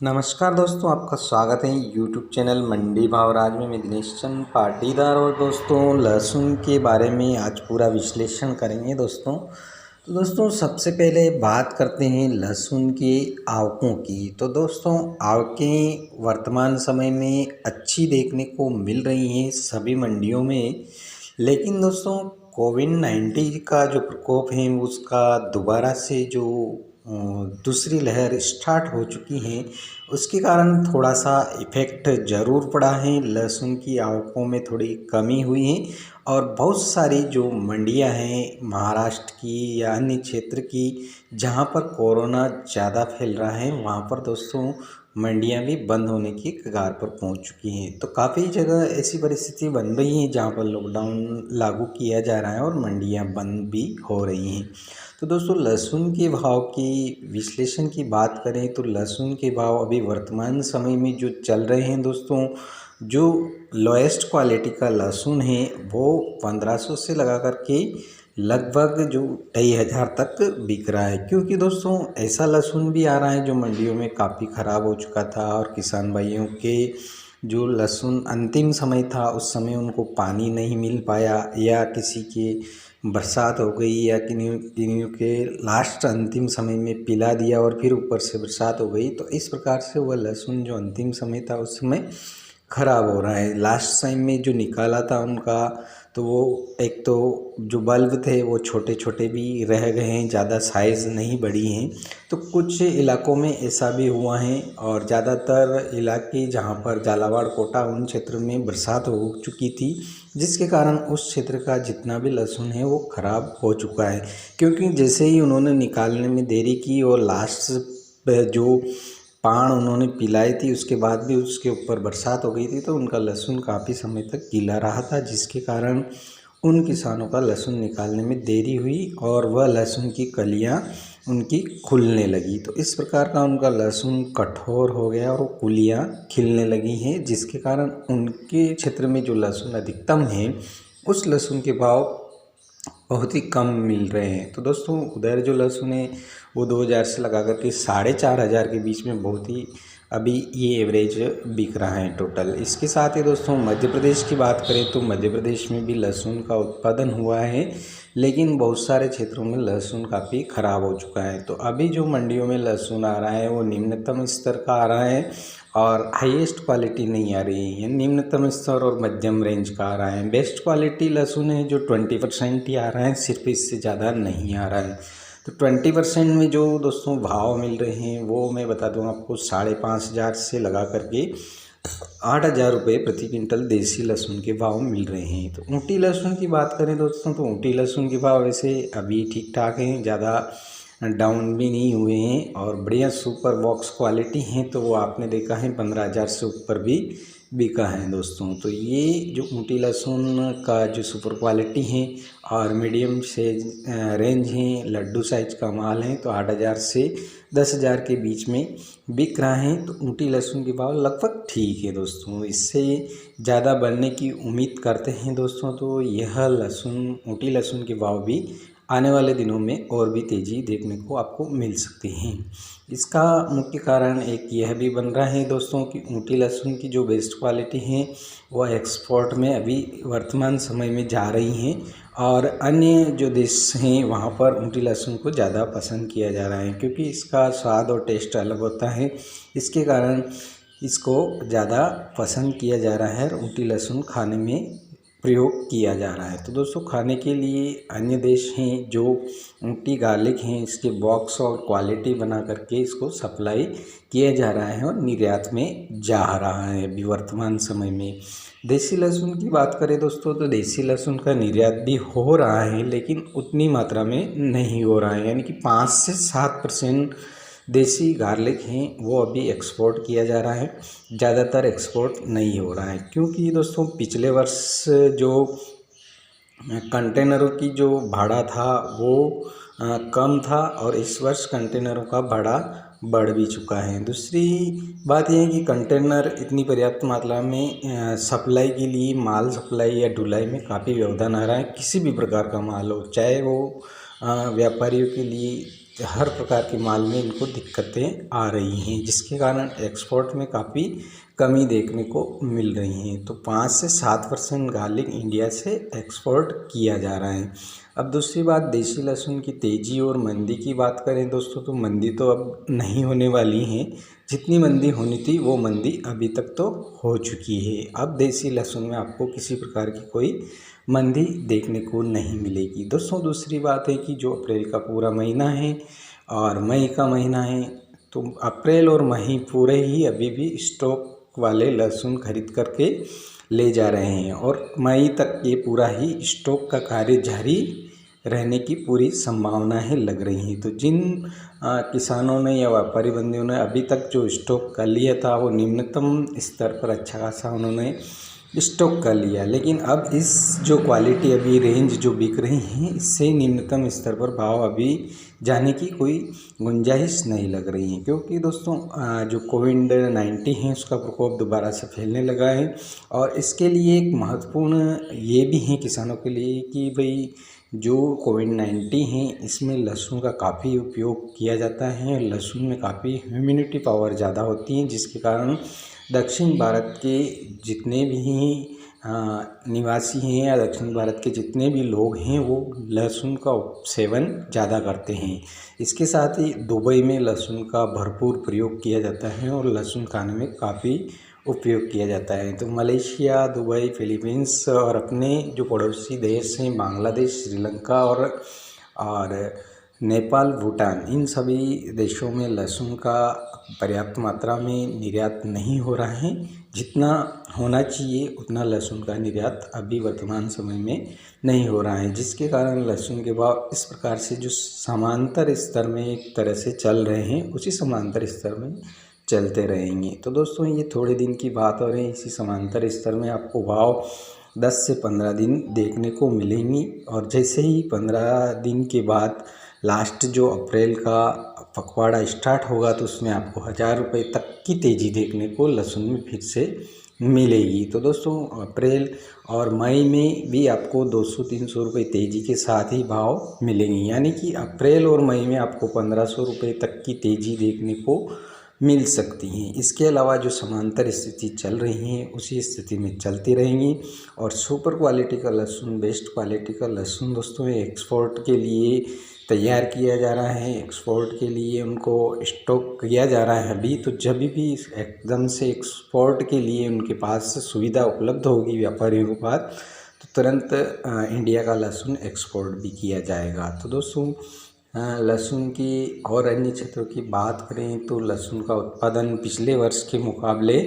नमस्कार दोस्तों, आपका स्वागत है यूट्यूब चैनल मंडी भाव राज में। मैं दिनेश चंद पाटीदार और दोस्तों लहसुन के बारे में आज पूरा विश्लेषण करेंगे दोस्तों। तो दोस्तों सबसे पहले बात करते हैं लहसुन की आवकों की। तो दोस्तों आवकें वर्तमान समय में अच्छी देखने को मिल रही हैं सभी मंडियों में, लेकिन दोस्तों कोविड-19 का जो प्रकोप है उसका दोबारा से जो दूसरी लहर स्टार्ट हो चुकी है, उसके कारण थोड़ा सा इफ़ेक्ट ज़रूर पड़ा है। लहसुन की आवकों में थोड़ी कमी हुई है और बहुत सारी जो मंडियां हैं महाराष्ट्र की या अन्य क्षेत्र की, जहां पर कोरोना ज़्यादा फैल रहा है, वहां पर दोस्तों मंडियां भी बंद होने की कगार पर पहुंच चुकी हैं। तो काफ़ी जगह ऐसी परिस्थिति बन रही है जहां पर लॉकडाउन लागू किया जा रहा है और मंडियां बंद भी हो रही हैं। तो दोस्तों लहसुन के भाव की विश्लेषण की बात करें तो लहसुन के भाव अभी वर्तमान समय में जो चल रहे हैं दोस्तों, जो लोएस्ट क्वालिटी का लहसुन है वो 1500 से लगा करके लगभग जो 2500 तक बिक रहा है। क्योंकि दोस्तों ऐसा लहसुन भी आ रहा है जो मंडियों में काफ़ी ख़राब हो चुका था और किसान भाइयों के जो लहसुन अंतिम समय था उस समय उनको पानी नहीं मिल पाया, या किसी के बरसात हो गई, या किन्हीं के लास्ट अंतिम समय में पिला दिया और फिर ऊपर से बरसात हो गई, तो इस प्रकार से वह लहसुन जो अंतिम समय था उस समय ख़राब हो रहा है। लास्ट टाइम में जो निकाला था उनका, तो वो एक तो जो बल्ब थे वो छोटे छोटे भी रह गए हैं, ज़्यादा साइज़ नहीं बढ़ी हैं। तो कुछ इलाकों में ऐसा भी हुआ है और ज़्यादातर इलाके जहाँ पर झालावाड़ कोटा उन क्षेत्र में बरसात हो चुकी थी, जिसके कारण उस क्षेत्र का जितना भी लहसुन है वो ख़राब हो चुका है। क्योंकि जैसे ही उन्होंने निकालने में देरी की और लास्ट जो पान उन्होंने पिलाई थी उसके बाद भी उसके ऊपर बरसात हो गई थी, तो उनका लहसुन काफ़ी समय तक गीला रहा था, जिसके कारण उन किसानों का लहसुन निकालने में देरी हुई और वह लहसुन की कलियां उनकी खुलने लगी। तो इस प्रकार का उनका लहसुन कठोर हो गया और वो कुलियाँ खिलने लगी हैं, जिसके कारण उनके क्षेत्र में जो लहसुन अधिकतम है उस लहसुन के भाव बहुत ही कम मिल रहे हैं। तो दोस्तों उधर जो लहसुन है वो 2000 से लगा करके 4500 के बीच में बहुत ही अभी ये एवरेज बिक रहा है टोटल। इसके साथ ही दोस्तों मध्य प्रदेश की बात करें तो मध्य प्रदेश में भी लहसुन का उत्पादन हुआ है, लेकिन बहुत सारे क्षेत्रों में लहसुन काफ़ी ख़राब हो चुका है। तो अभी जो मंडियों में लहसुन आ रहा है वो निम्नतम स्तर का आ रहा है और हाईएस्ट क्वालिटी नहीं आ रही है, निम्नतम स्तर और मध्यम रेंज का आ रहा है। बेस्ट क्वालिटी लहसुन है जो 20% ही आ रहा है, सिर्फ इससे ज़्यादा नहीं आ रहा है। तो 20% में जो दोस्तों भाव मिल रहे हैं वो मैं बता दूं आपको, 5500 से लगा करके 8000 रुपये प्रति क्विंटल देसी लहसुन के भाव मिल रहे हैं। तो ऊँटी लहसुन की बात करें दोस्तों तो ऊँटी लहसुन के भाव वैसे अभी ठीक ठाक हैं, ज़्यादा डाउन भी नहीं हुए हैं और बढ़िया सुपर बॉक्स क्वालिटी हैं, तो वो आपने देखा है 15000 से ऊपर भी बिका है दोस्तों। तो ये जो ऊँटी लहसुन का जो सुपर क्वालिटी है और मीडियम से रेंज है, लड्डू साइज का माल है, तो 8000 से 10000 के बीच में बिक रहा है। तो ऊँटी लहसुन के भाव लगभग ठीक है दोस्तों, इससे ज़्यादा बढ़ने की उम्मीद करते हैं दोस्तों। तो यह लहसुन ऊँटी लहसुन के भाव भी आने वाले दिनों में और भी तेज़ी देखने को आपको मिल सकती हैं। इसका मुख्य कारण एक यह भी बन रहा है दोस्तों कि ऊँटी लहसुन की जो बेस्ट क्वालिटी हैं वह एक्सपोर्ट में अभी वर्तमान समय में जा रही हैं और अन्य जो देश हैं वहाँ पर ऊँटी लहसुन को ज़्यादा पसंद किया जा रहा है, क्योंकि इसका स्वाद और टेस्ट अलग होता है। इसके कारण इसको ज़्यादा पसंद किया जा रहा है और ऊँटी लहसुन खाने में प्रयोग किया जा रहा है। तो दोस्तों खाने के लिए अन्य देश हैं जो ऊँटी गार्लिक हैं, इसके बॉक्स और क्वालिटी बना करके इसको सप्लाई किया जा रहा है और निर्यात में जा रहा है अभी वर्तमान समय में। देसी लहसुन की बात करें दोस्तों तो देसी लहसुन का निर्यात भी हो रहा है, लेकिन उतनी मात्रा में नहीं हो रहा है, यानी कि 5 से 7% देसी गार्लिक हैं वो अभी एक्सपोर्ट किया जा रहा है, ज़्यादातर एक्सपोर्ट नहीं हो रहा है। क्योंकि दोस्तों पिछले वर्ष जो कंटेनरों की जो भाड़ा था वो कम था और इस वर्ष कंटेनरों का भाड़ा बढ़ भी चुका है। दूसरी बात यह है कि कंटेनर इतनी पर्याप्त मात्रा में सप्लाई के लिए, माल सप्लाई या ढुलाई में काफ़ी व्यवधान आ रहा है। किसी भी प्रकार का माल हो, चाहे वो व्यापारियों के लिए हर प्रकार के माल में इनको दिक्कतें आ रही हैं, जिसके कारण एक्सपोर्ट में काफ़ी कमी देखने को मिल रही हैं। तो 5 से 7% गार्लिक इंडिया से एक्सपोर्ट किया जा रहा है। अब दूसरी बात, देसी लहसुन की तेज़ी और मंदी की बात करें दोस्तों, तो मंदी तो अब नहीं होने वाली है। जितनी मंदी होनी थी वो मंदी अभी तक तो हो चुकी है। अब देसी लहसुन में आपको किसी प्रकार की कोई मंदी देखने को नहीं मिलेगी। दोस्तों दूसरी बात है कि जो अप्रैल का पूरा महीना है और मई का महीना है, तो अप्रैल और मई पूरे ही अभी भी स्टॉक वाले लहसुन खरीद करके ले जा रहे हैं और मई तक ये पूरा ही स्टॉक का कार्य जारी रहने की पूरी संभावनाएं लग रही हैं। तो जिन किसानों ने या व्यापारी बंधुओं ने अभी तक जो स्टॉक कर लिया था वो निम्नतम स्तर पर अच्छा खासा उन्होंने स्टॉक कर लिया, लेकिन अब इस जो क्वालिटी अभी रेंज जो बिक रही हैं इससे निम्नतम स्तर पर भाव अभी जाने की कोई गुंजाइश नहीं लग रही है, क्योंकि दोस्तों जो कोविड-19 है उसका प्रकोप दोबारा से फैलने लगा है। और इसके लिए एक महत्वपूर्ण ये भी है किसानों के लिए कि भाई जो कोविड-19 है इसमें लहसुन का काफ़ी उपयोग किया जाता है। लहसुन में काफ़ी ह्यूमिडिटी पावर ज़्यादा होती है, जिसके कारण दक्षिण भारत के जितने भी निवासी हैं या दक्षिण भारत के जितने भी लोग हैं वो लहसुन का सेवन ज़्यादा करते हैं। इसके साथ ही दुबई में लहसुन का भरपूर प्रयोग किया जाता है और लहसुन खाने में काफ़ी उपयोग किया जाता है। तो मलेशिया, दुबई, फिलीपींस और अपने जो पड़ोसी देश हैं बांग्लादेश, श्रीलंका और नेपाल, भूटान, इन सभी देशों में लहसुन का पर्याप्त मात्रा में निर्यात नहीं हो रहा है। जितना होना चाहिए उतना लहसुन का निर्यात अभी वर्तमान समय में नहीं हो रहा है, जिसके कारण लहसुन के भाव इस प्रकार से जो समांतर स्तर में एक तरह से चल रहे हैं उसी समांतर स्तर में चलते रहेंगे। तो दोस्तों ये थोड़े दिन की बात हो रही है, इसी समांतर स्तर में आपको भाव 10 से 15 दिन देखने को मिलेंगी और जैसे ही 15 दिन के बाद लास्ट जो अप्रैल का पखवाड़ा स्टार्ट होगा तो उसमें आपको 1000 रुपये तक की तेज़ी देखने को लहसुन में फिर से मिलेगी। तो दोस्तों अप्रैल और मई में भी आपको 200-300 रुपये तेज़ी के साथ ही भाव मिलेंगे, यानी कि अप्रैल और मई में आपको 1500 रुपये तक की तेज़ी देखने को मिल सकती हैं। इसके अलावा जो समांतर स्थिति चल रही है उसी स्थिति में चलती रहेंगी। और सुपर क्वालिटी का लहसुन, बेस्ट क्वालिटी का लहसुन दोस्तों एक्सपोर्ट के लिए तैयार किया जा रहा है, एक्सपोर्ट के लिए उनको स्टॉक किया जा रहा है अभी। तो जब भी एकदम से एक्सपोर्ट के लिए उनके पास सुविधा उपलब्ध होगी व्यापारियों के पास, तो तुरंत इंडिया का लहसुन एक्सपोर्ट भी किया जाएगा। तो दोस्तों लहसुन की और अन्य क्षेत्रों की बात करें तो लहसुन का उत्पादन पिछले वर्ष के मुकाबले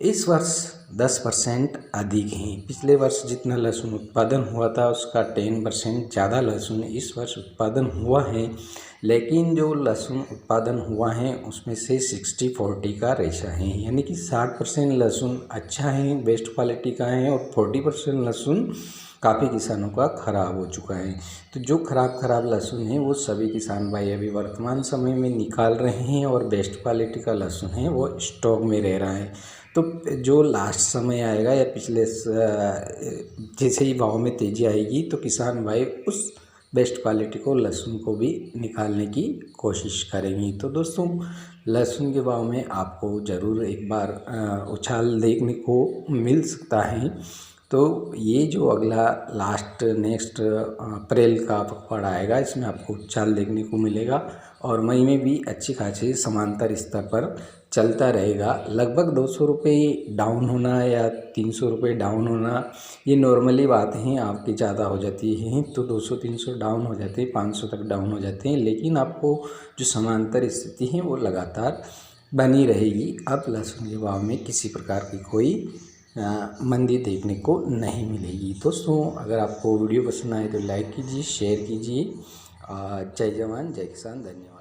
इस वर्ष 10% अधिक है। पिछले वर्ष जितना लहसुन उत्पादन हुआ था उसका 10% ज़्यादा लहसुन इस वर्ष उत्पादन हुआ है, लेकिन जो लहसुन उत्पादन हुआ है उसमें से 60-40 का रेशा है, यानी कि 60% लहसुन अच्छा है, बेस्ट क्वालिटी का है और 40% लहसुन काफ़ी किसानों का ख़राब हो चुका है। तो जो ख़राब लहसुन है वो सभी किसान भाई अभी वर्तमान समय में निकाल रहे हैं और बेस्ट क्वालिटी का लहसुन है वो स्टॉक में रह रहा है। तो जो लास्ट समय आएगा या पिछले जैसे ही भाव में तेज़ी आएगी तो किसान भाई उस बेस्ट क्वालिटी को लहसुन को भी निकालने की कोशिश करेंगी। तो दोस्तों लहसुन के भाव में आपको ज़रूर एक बार उछाल देखने को मिल सकता है। तो ये जो अगला लास्ट नेक्स्ट अप्रैल का पखवाड़ा आएगा इसमें आपको उछाल देखने को मिलेगा और मई में भी अच्छी खासी समांतर स्तर पर चलता रहेगा। लगभग 200 रुपये डाउन होना या 300 रुपये डाउन होना ये नॉर्मली बात है, आपकी ज़्यादा हो जाती है तो 200-300 डाउन हो जाते हैं, 500 तक डाउन हो जाते हैं, लेकिन आपको जो समांतर स्थिति है वो लगातार बनी रहेगी। अब लहसुन के भाव में किसी प्रकार की कोई मंदी देखने को नहीं मिलेगी। दोस्तों अगर आपको वीडियो पसंद आए तो लाइक कीजिए, शेयर कीजिए। जय जवान जय किसान, धन्यवाद।